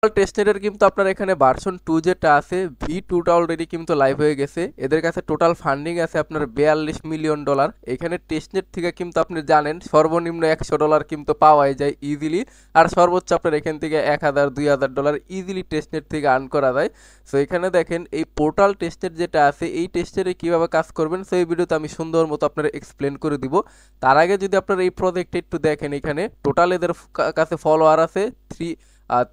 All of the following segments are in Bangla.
টেস্টনেটের কিন্তু আপনার এখানে ভার্সন 2 যেটা আছে V2টা অলরেডি কিন্তু লাইভ হয়ে গেছে। এদের কাছে টোটাল ফান্ডিং আছে আপনার $42 মিলিয়ন। এখানে টেস্টনেট থেকে কিন্তু আপনি জানেন সর্বনিম্ন $100 কিন্তু পাওয়াই যায় ইজিলি, আর সর্বোচ্চ আপনার এখান থেকে $1000 $2000 ইজিলি টেস্টনেট থেকে আর্ন করা যায়। সো এখানে দেখেন এই পোর্টাল টেস্টনেট যেটা আছে এই টেস্টনেটে কীভাবে কাজ করবেন, সো এই ভিডিওতে আমি সুন্দর মতো আপনার এক্সপ্লেন করে দিব। তার আগে যদি আপনার এই প্রজেক্টে একটু দেখেন, এখানে টোটাল এদের কাছে ফলোয়ার আছে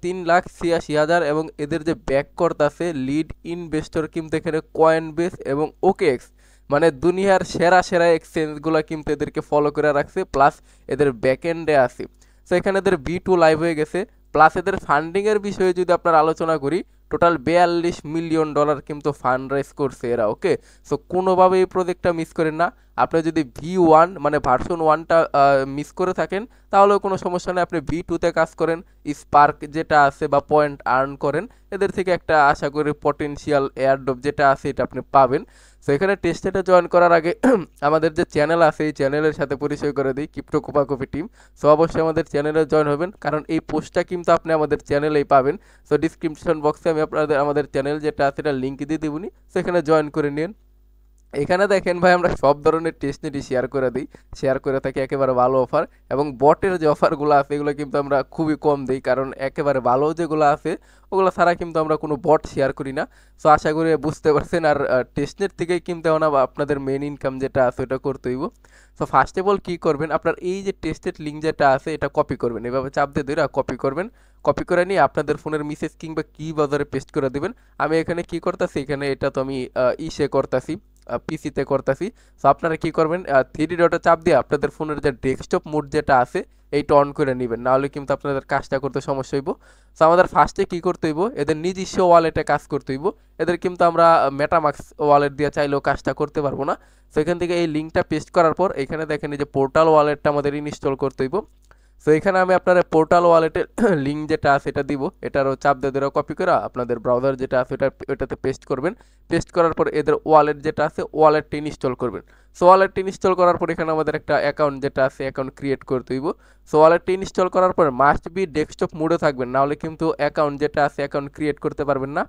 3,86,000 এবং এদের যে ব্যাক করতেছে লিড ইনভেস্টর কিন্তু এখানে কয়েনবেস এবং ওকেএক্স, মানে দুনিয়ার সেরা সেরা এক্সচেঞ্জগুলো কিন্তু এদেরকে ফলো করে রাখছে, প্লাস এদের ব্যাকএন্ডে আছে। সো এখানে এদের V2 লাইভ হয়ে গেছে, প্লাস এদের ফান্ডিংয়ের বিষয়ে যদি আপনার আলোচনা করি, টোটাল $42 মিলিয়ন কিন্তু ফান্ড রাইজ করছে এরা। ওকে, সো কোনোভাবে এই প্রজেক্টটা মিস করেন না। আপনি যদি V1 মানে ভার্সন 1টা মিস করে থাকেন তাহলেও কোনো সমস্যা নেই, আপনি V2তে কাজ করেন, স্পার্ক যেটা আছে বা পয়েন্ট আর্ন করেন, এদের থেকে একটা আশা করি পটেনশিয়াল এয়ারড্রপ যেটা আছে এটা আপনি পাবেন। সো এখানে টেস্টেটা জয়েন করার আগে আমাদের যে চ্যানেল আছে এই চ্যানেলের সাথে পরিচয় করে দিই, ক্রিপ্টো কোপাকপি টিম। সো অবশ্যই আমাদের চ্যানেলে জয়েন হবেন, কারণ এই পোস্টটা কিন্তু আপনি আমাদের চ্যানেলেই পাবেন। সো ডিসক্রিপশন বক্সে আমি আমাদের চ্যানেল যেটা আছে এটা লিঙ্ক দিয়ে দেবনি, সেখানে জয়েন করে নিন। এখানে দেখেন ভাই, আমরা সব ধরনের টেস্টনেটই শেয়ার করে দিই, শেয়ার করে থাকি একেবারে ভালো অফার, এবং বটের যে অফারগুলো আছে এগুলো কিন্তু আমরা খুবই কম দিই, কারণ একেবারে ভালো যেগুলো আছে ওগুলো ছাড়া কিন্তু আমরা কোনো বট শেয়ার করি না। সো আশা করি বুঝতে পারছেন। আর টেস্টনেট থেকেই কিন্তু এখন আপনাদের মেন ইনকাম যেটা আছে ওটা করতে হইব। সো ফার্স্ট অফ অল কী করবেন, আপনার এই যে টেস্টেড লিঙ্ক যেটা আছে এটা কপি করবেন, এভাবে চাপ দিয়ে ধরে কপি করবেন। কপি করে নিয়ে আপনাদের ফোনের মেসেজ কিংবা কি বাজারে পেস্ট করে দিবেন। আমি এখানে কি করতেছি, এখানে এটা তো আমি ইসে করতেছি, পিসিতে করতেছি। সো আপনারা কি করবেন, থ্রি ডটে চাপ দিয়ে আপনাদের ফোনের যে ডেস্কটপ মোড যেটা আছে এইটা অন করে নেবেন, নাহলে কিন্তু আপনাদের কাজটা করতে সমস্যা হইব। সো আমাদের ফার্স্টে কি করতে হইব, এদের নিজস্ব ওয়ালেটে কাজ করতে হইব। এদের কিন্তু আমরা মেটামাক্স ওয়ালেট দিয়ে চাইলেও কাজটা করতে পারবো না। সো এখান থেকে এই লিঙ্কটা পেস্ট করার পর এখানে দেখেন এই যে পোর্টাল ওয়ালেটটা আমাদের ইনস্টল করতে হইব। সো এখানে আমি আপনার পোর্টাল ওয়ালেটের লিঙ্ক যেটা আছে এটা দিব, এটারও চাপ দিয়ে ধরে কপি করে আপনাদের ব্রাউজার যেটা আছে এটাতে পেস্ট করবেন। পেস্ট করার পর এদের ওয়ালেট যেটা আছে ওয়ালেটটা ইনস্টল করবেন। সো ওয়ালেটটা ইনস্টল করার পর এখানে আমাদের একটা অ্যাকাউন্ট যেটা আছে অ্যাকাউন্ট ক্রিয়েট করতে হইব। সো ওয়ালেটটা ইনস্টল করার পর মাস্ট বি ডেস্কটপ মোডে থাকবেন, নাহলে কিন্তু অ্যাকাউন্ট যেটা আছে অ্যাকাউন্ট ক্রিয়েট করতে পারবেন না।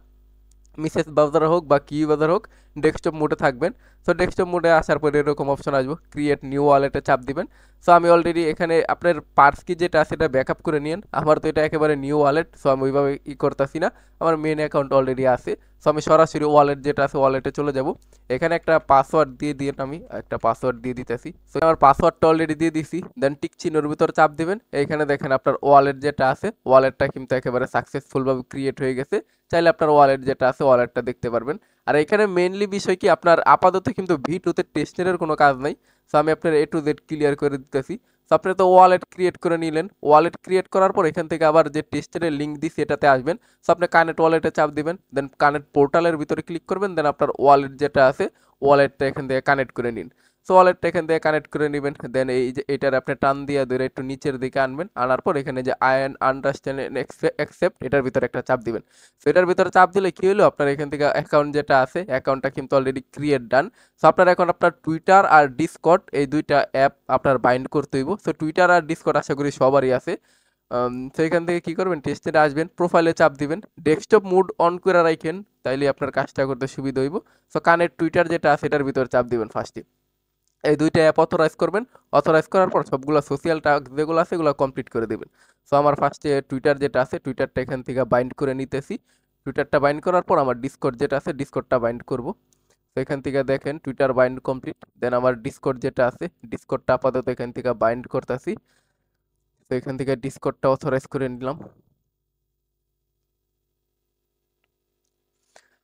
মিসেস ব্রাউজার হোক বা কি ব্রাউজার হোক, ডেস্কটপ মোডে থাকবেন। সো ডেস্কটপ মোডে আসার পরে এরকম অপশন আসবে, ক্রিয়েট নিউ ওয়ালেটে চাপ দিবেন। সো আমি অলরেডি এখানে আপনার পার্স কি যেটা আছে এটা ব্যাকআপ করে নিন। আমার তো এটা একেবারে নিউ ওয়ালেট, সো আমি ওইভাবে করতেছি না, আমার মেন অ্যাকাউন্ট অলরেডি আছে। সো আমি সরাসরি ওয়ালেট যেটা আছে ওয়ালেটে চলে যাব। এখানে একটা পাসওয়ার্ড দিয়ে দিয়ে আমি একটা পাসওয়ার্ড দিয়ে দিতেছি। সো আমার পাসওয়ার্ডটা অলরেডি দিয়ে দিছি, দেন টিক চিহ্নের ভিতর চাপ দিবেন। এইখানে দেখেন আপনার ওয়ালেট যেটা আছে ওয়ালেটটা কিন্তু একেবারে সাকসেসফুলভাবে ক্রিয়েট হয়ে গেছে। চাইলে আপনার ওয়ালেট যেটা আছে ওয়ালেটটা দেখতে পারবেন। আর এখানে মেইনলি বিষয় কি, আপনার আপাতত কিন্তু V2তে টেস্টনেটের কোনো কাজ নাই। সো আমি আপনার A to Z ক্লিয়ার করে দিতেছি। সো আপনি তো ওয়ালেট ক্রিয়েট করে নিলেন, ওয়ালেট ক্রিয়েট করার পর এখান থেকে আবার যে টেস্টের লিঙ্ক দিছি এটাতে আসবেন। সো আপনি কানেক্ট ওয়ালেটে চাপ দিবেন, দেন কানেক্ট পোর্টালের ভিতরে ক্লিক করবেন, দেন আপনার ওয়ালেট যেটা আছে ওয়ালেটটা এখান থেকে কানেক্ট করে নিন। সো ওয়ালেটটা এখান থেকে কানেক্ট করে নেবেন, দেন এই যে এটার আপনি টান দিয়ে ধরে একটু নিচের দিকে আনবেন, আনার পর এখানে যে আই আন্ডারস্ট্যান্ড অ্যাকসেপ্ট এটার ভিতরে একটা চাপ দিবেন। সো এটার ভিতরে চাপ দিলে কি হলো, আপনার এখান থেকে অ্যাকাউন্ট যেটা আছে অ্যাকাউন্টটা কিন্তু অলরেডি ক্রিয়েট ডান। সো আপনার এখন আপনার টুইটার আর ডিসকর্ড এই দুইটা অ্যাপ আপনার বাইন্ড করতে হইব। সো টুইটার আর ডিসকর্ড আশা করি সবারই আছে। তো এখান থেকে কি করবেন, টেস্টে আসবেন, প্রোফাইলে চাপ দিবেন, ডেস্কটপ মোড অন করে রাখেন, তাইলে আপনার কাজটা করতে সুবিধা হইব। সো কানেক্ট টুইটার যেটা আছে এটার ভিতরে চাপ দিবেন ফার্স্টে। এই দুইটা অ্যাপ অথরাইজ করবেন, অথরাইজ করার পর সবগুলো সোশ্যাল টাস্ক যেগুলো আছে এগুলো কমপ্লিট করে দেবেন। সো আমার ফার্স্টে টুইটার যেটা আছে টুইটারটা এখান থেকে বাইন্ড করে নিতেছি। টুইটারটা বাইন্ড করার পর আমার ডিসকর্ড যেটা আছে ডিসকর্ডটা বাইন্ড করব। তো এখান থেকে দেখেন টুইটার বাইন্ড কমপ্লিট, দেন আমার ডিসকর্ড যেটা আছে ডিসকর্ডটা আপাতত এখান থেকে বাইন্ড করতেছি। তো এখান থেকে ডিসকর্ডটা অথরাইজ করে নিলাম।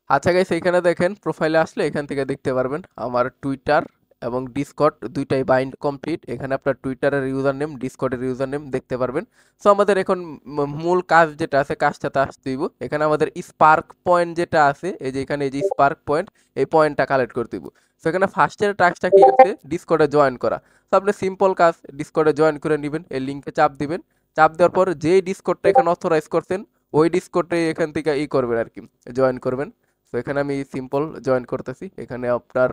আচ্ছা গাইস, এইখানে দেখেন প্রোফাইলে আসলে এখান থেকে দেখতে পারবেন আমার টুইটার এবং ডিসকর্ড দুইটাই বাইন্ড কমপ্লিট। এখানে আপনার টুইটারের ইউজার নেম ডিসকর্ডের ইউজার নেম দেখতে পারবেন। সো আমাদের এখন মূল কাজ যেটা আছে কাজটাতে আসতে দিব। এখানে আমাদের স্পার্ক পয়েন্ট যেটা আছে এই যে এখানে এই যে স্পার্ক পয়েন্ট, এই পয়েন্টটা কালেক্ট করতে দিব। সো এখানে ফার্স্টের টাস্কটা কি আছে, ডিসকর্ডে জয়েন করা। সো আপনি সিম্পল কাজ, ডিসকর্ডে জয়েন করে নেবেন, এই লিঙ্কে চাপ দিবেন। চাপ দেওয়ার পর যেই ডিসকর্ডটা এখানে অথরাইজ করছেন ওই ডিসকর্ডে এখান থেকে করবেন আর কি, জয়েন করবেন। তো এখানে আমি সিম্পল জয়েন করতেছি, এখানে আপনার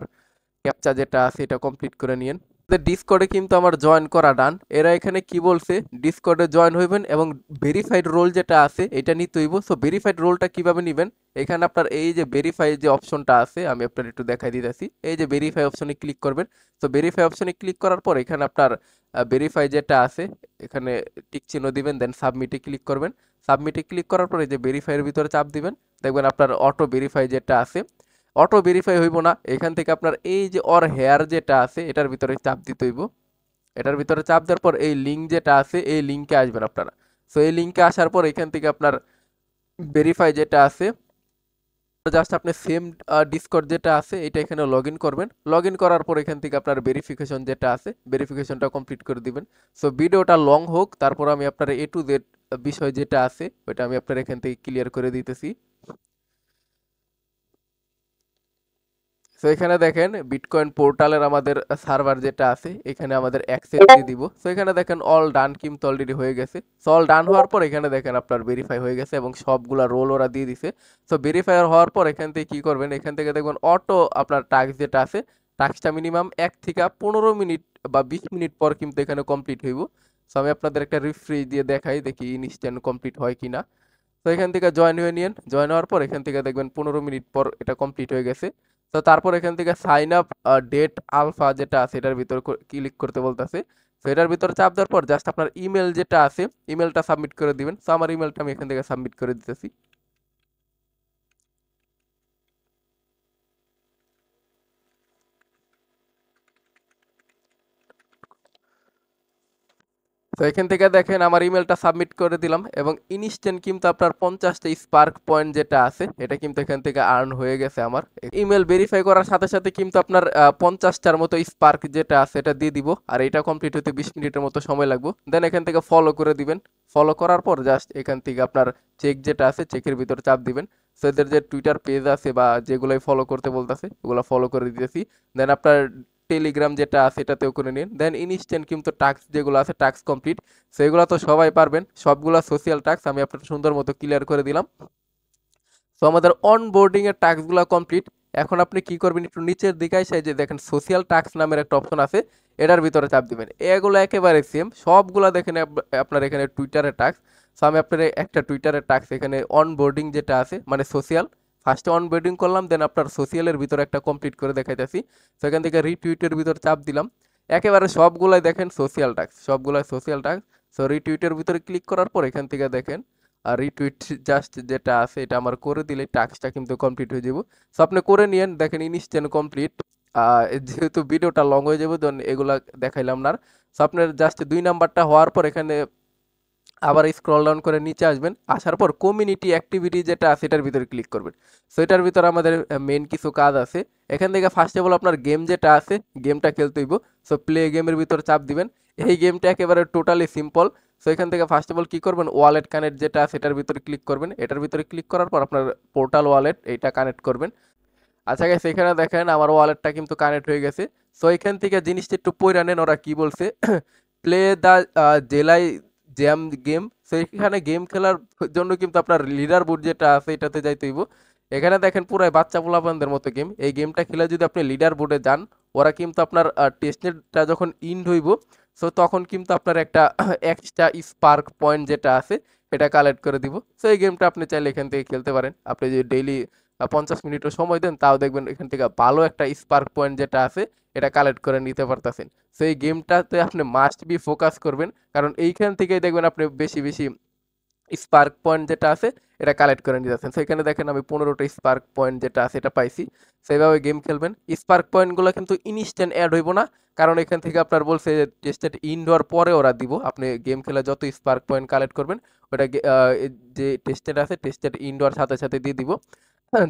ক্যাপচা যেটা আছে এটা কমপ্লিট করে নিন। ডিসকর্ডে কিন্তু আমার জয়েন করা ডান। এরা এখানে কি বলছে, ডিসকর্ডে জয়েন হইবেন এবং ভেরিফাইড রোল যেটা আছে এটা নিতে হইব। সো ভেরিফাইড রোলটা কিভাবে নেবেন, এখানে আপনার এই যে ভেরিফাই যে অপশনটা আছে আমি আপনার একটু দেখাই দিতেছি। এই যে ভেরিফাই অপশনে ক্লিক করবেন। তো ভেরিফাই অপশনে ক্লিক করার পর এখানে আপনার ভেরিফাই যেটা আছে এখানে টিক চিহ্ন দিবেন, দেন সাবমিটে ক্লিক করবেন। সাবমিটে ক্লিক করার পরে যে ভেরিফাইয়ের ভিতরে চাপ দিবেন, দেখবেন আপনার অটো ভেরিফাই যেটা আছে, অটো ভেরিফাই হইব না, এখান থেকে আপনার এই যে অর হেয়ার যেটা আছে এটার ভিতরে চাপ দিতে হইব। এটার ভিতরে চাপ দেওয়ার পর এই লিঙ্ক যেটা আছে এই লিঙ্কে আসবেন আপনারা। সো এই লিঙ্কে আসার পর এখান থেকে আপনার ভেরিফাই যেটা আছে জাস্ট আপনি সেম ডিসকর্ড যেটা আছে এটা এখানে লগ ইন করবেন। লগ ইন করার পর এখান থেকে আপনার ভেরিফিকেশন যেটা আছে ভেরিফিকেশনটা কমপ্লিট করে দিবেন। সো ভিডিওটা লং হোক, তারপর আমি আপনার এ টু জেড বিষয় যেটা আছে ওইটা আমি আপনার এখান থেকে ক্লিয়ার করে দিতেছি। সো এখানে দেখেন বিটকয়েন পোর্টালের আমাদের সার্ভার যেটা আছে এখানে আমাদের অ্যাক্সেস দিয়ে দিব। সো এখানে দেখেন অল ডান কিন্তু অলরেডি হয়ে গেছে। সো অল ডান হওয়ার পর এখানে দেখেন আপনার ভেরিফাই হয়ে গেছে এবং সবগুলা রোল ওরা দিয়ে দিছে। সো ভেরিফাই হওয়ার পর এখান থেকে কি করবেন, এখান থেকে দেখবেন অটো আপনার টাস্ক যেটা আছে টাস্কটা মিনিমাম 1 থেকে 15 মিনিট বা 20 মিনিট পর কিন্তু এখানে কমপ্লিট হইব। সো আমি আপনাদের একটা রিফ্রেশ দিয়ে দেখাই, দেখি ইনস্ট্যান্ট কমপ্লিট হয় কিনা। তো এখান থেকে জয়েন হয়ে নিন। জয়েন হওয়ার পর এখান থেকে দেখবেন 15 মিনিট পর এটা কমপ্লিট হয়ে গেছে। তো তারপর এখান থেকে সাইন আপ ডেট আলফা যেটা আছে এটার ভিতর ক্লিক করতে বলতেছে। তো এটার ভিতর চাপ দেওয়ার পর জাস্ট আপনার ইমেল যেটা আছে ইমেলটা সাবমিট করে দিবেন। তো আমার ইমেলটা আমি এখান থেকে সাবমিট করে দিতেছি। তো এখান থেকে দেখেন আমার ইমেলটা সাবমিট করে দিলাম এবং ইনস্ট্যান্ট কিন্তু আপনার 50টা স্পার্ক পয়েন্ট যেটা আছে এটা কিন্তু এখান থেকে আর্ন হয়ে গেছে আমার। ইমেল ভেরিফাই করার সাথে সাথে কিন্তু আপনার 50টার মতো স্পার্ক যেটা আছে এটা দিয়ে দিব, আর এটা কমপ্লিট হতে 20 মিনিটের মতো সময় লাগবে। দেন এখান থেকে ফলো করে দিবেন। ফলো করার পর জাস্ট এখান থেকে আপনার চেক যেটা আছে চেকের ভিতরে চাপ দিবেন। সো এদের যে টুইটার পেজ আছে বা যেগুলোই ফলো করতে বলতেছে ওগুলো ফলো করে দিতেছি। দেন আপনার টেলিগ্রাম যেটা আছে এটাতেও করে নিন। দেন ইনস্ট্যান্ট কিন্তু টাস্ক যেগুলো আছে টাস্ক কমপ্লিট, সেগুলো তো সবাই পারবেন, সবগুলা সোশিয়াল টাস্ক আমি আপনার সুন্দর মতো ক্লিয়ার করে দিলাম। তো আমাদের অনবোর্ডিং এর টাস্কগুলো কমপ্লিট। এখন আপনি কি করবেন, একটু নিচের দিকে এসে যে দেখেন সোশিয়াল টাস্ক নামের একটা অপশন আছে এটার ভিতরে চাপ দিবেন। এগুলো একেবারে সেম সবগুলা দেখেন আপনার এখানে টুইটারের টাস্ক। সো আমি আপনার একটা টুইটারের টাস্ক এখানে অনবোর্ডিং যেটা আছে মানে সোশিয়াল, ফার্স্টে অনবোর্ডিং করলাম, দেন আপনার সোশিয়ালের ভিতরে একটা কমপ্লিট করে দেখাইতেছি। তো এখান থেকে রিটুইটের ভিতর চাপ দিলাম। একেবারে সবগুলাই দেখেন সোশিয়াল টাস্ক, সবগুলাই সোশিয়াল টাস্ক। সো রিটুইটের ভিতরে ক্লিক করার পর এখান থেকে দেখেন আর রিটুইট জাস্ট যেটা আছে এটা আমার করে দিলে টাস্কটা কিন্তু কমপ্লিট হয়ে যাব। সো আপনি করে নিয়েন, দেখেন ইনস্ট্যান্ট কমপ্লিট। যেহেতু ভিডিওটা লং হয়ে যাবে তখন এগুলা দেখাইলাম না। সো আপনার জাস্ট 2 নাম্বারটা হওয়ার পর এখানে আবার স্ক্রল ডাউন করে নিচে আসবেন, আসার পর কমিউনিটি অ্যাক্টিভিটি যেটা আছে এটার ভিতরে ক্লিক করবেন। সো এটার ভিতরে আমাদের মেন কিছু কাজ আছে। এখান থেকে ফার্স্ট অফ অল আপনার গেম যেটা আছে গেমটা খেলতে হইব। সো প্লে গেমের ভিতরে চাপ দিবেন। এই গেমটা একেবারে টোটালি সিম্পল। সো এখান থেকে ফার্স্ট অফ অল কী করবেন, ওয়ালেট কানেক্ট যেটা আছে এটার ভিতরে ক্লিক করবেন। এটার ভিতরে ক্লিক করার পর আপনার পোর্টাল ওয়ালেট এইটা কানেক্ট করবেন। আচ্ছা গেছে, এখানে দেখেন আমার ওয়ালেটটা কিন্তু কানেক্ট হয়ে গেছে। সো এখান থেকে জিনিসটা একটু পইরা নেন, ওরা কি বলছে play the জেলাই jam game. So এখানে গেম খেলার জন্য কিন্তু আপনার লিডার বোর্ড যেটা আছে এটাতে যাইতে হইব। এখানে দেখেন পুরাই বাচ্চা পোলাপানদের মতো গেম। এই গেমটা খেলে যদি আপনি লিডার বোর্ডে যান, ওরা কিন্তু আপনার টেস্টনেটটা যখন ইন্ড হইব সো তখন কিন্তু আপনার একটা এক্সট্রা স্পার্ক পয়েন্ট যেটা আছে এটা কালেক্ট করে দিব। সো এই গেমটা আপনি চাইলে এখান থেকে খেলতে পারেন। আপনি যদি ডেইলি 50 মিনিটও সময় দেন তাও দেখবেন এখান থেকে ভালো একটা স্পার্ক পয়েন্ট যেটা আছে এটা কালেক্ট করে নিতে পারতেছেন। সো এই গেমটাতে আপনি মাস্ট বি ফোকাস করবেন, কারণ এইখান থেকেই দেখবেন আপনি বেশি বেশি স্পার্ক পয়েন্ট যেটা আছে এটা কালেক্ট করে নিতে যাচ্ছেন। সেখানে দেখেন আমি 15টা স্পার্ক পয়েন্ট যেটা আছে এটা পাইছি। সেইভাবে গেম খেলবেন। স্পার্ক পয়েন্টগুলো কিন্তু ইনস্ট্যান্ট অ্যাড হইব না, কারণ এখান থেকে আপনার বলছে যে টেস্টেড ইনডোর পরে ওরা দিব। আপনি গেম খেলে যত স্পার্ক পয়েন্ট কালেক্ট করবেন ওটা যে টেস্টেড আছে টেস্টেড ইনডোর সাথে সাথে দিয়ে দিব।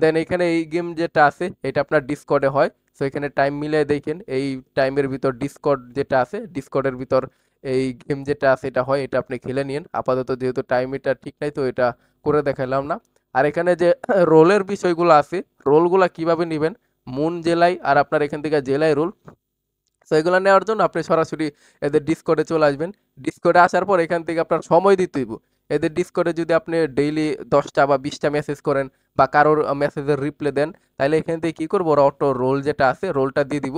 দেন এখানে এই গেম যেটা আছে এটা আপনার ডিসকর্ডে হয়। সো এখানে টাইম মিলিয়ে দেখেন এই টাইমের ভিতর ডিসকর্ড যেটা আছে ডিসকর্ডের ভিতর এই গেম যেটা আছে এটা হয়, এটা আপনি খেলে নিন। আপাতত যেহেতু টাইম এটা ঠিক নাই তো এটা করে দেখালাম না। আর এখানে যে রোলের বিষয়গুলো আছে রোলগুলা কিভাবে নেবেন, মুন জেলায় আর আপনার এখান থেকে জেলায় রোল। সো এগুলো নেওয়ার জন্য আপনি সরাসরি এদের ডিসকর্ডে চলে আসবেন। ডিসকর্ডে আসার পর এখান থেকে আপনার সময় দিতে হইব। এদের ডিসকর্ডে যদি আপনি ডেইলি 10টা বা 20টা মেসেজ করেন বা কারোর মেসেজের রিপ্লাই দেন, তাহলে এখান থেকে কী করবো, ওরা অটো রোল যেটা আছে রোলটা দিয়ে দিব।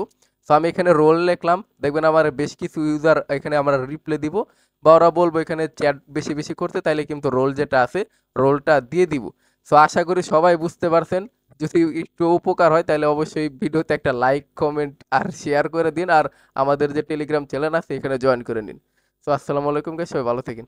সো আমি এখানে রোল লিখলাম, দেখবেন আমার বেশ কিছু ইউজার এখানে আমরা রিপ্লাই দিব, বা ওরা বলবো এখানে চ্যাট বেশি বেশি করতে, তাইলে কিন্তু রোল যেটা আছে রোলটা দিয়ে দিব। সো আশা করি সবাই বুঝতে পারছেন। যদি একটু উপকার হয় তাহলে অবশ্যই ভিডিওতে একটা লাইক কমেন্ট আর শেয়ার করে দিন, আর আমাদের যে টেলিগ্রাম চ্যানেল আছে এখানে জয়েন করে নিন। সো আসসালামু আলাইকুম গাইস, সবাই ভালো থাকেন।